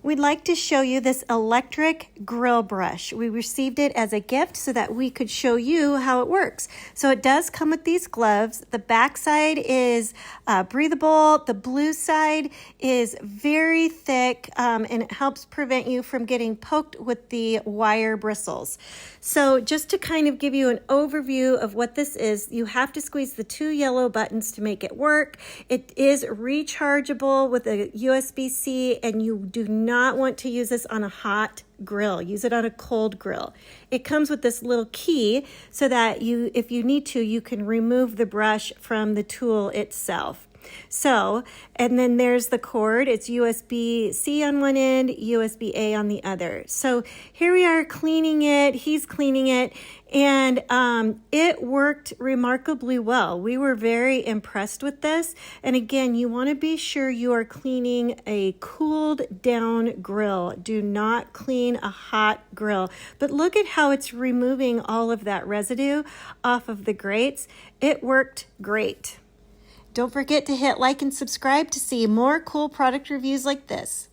We'd like to show you this electric grill brush. We received it as a gift so that we could show you how it works. So it does come with these gloves. The back side is breathable. The blue side is very thick and it helps prevent you from getting poked with the wire bristles. So just to kind of give you an overview of what this is, you have to squeeze the two yellow buttons to make it work. It is rechargeable with a USB-C, and you do not want to use this on a hot grill. Use it on a cold grill. It comes with this little key so that you, if you need to, you can remove the brush from the tool itself. So, and then there's the cord. It's USB-C on one end, USB-A on the other. So here we are cleaning it. He's cleaning it, and it worked remarkably well. We were very impressed with this. And again, you want to be sure you are cleaning a cooled down grill. Do not clean a hot grill. But look at how it's removing all of that residue off of the grates. It worked great. Don't forget to hit like and subscribe to see more cool product reviews like this.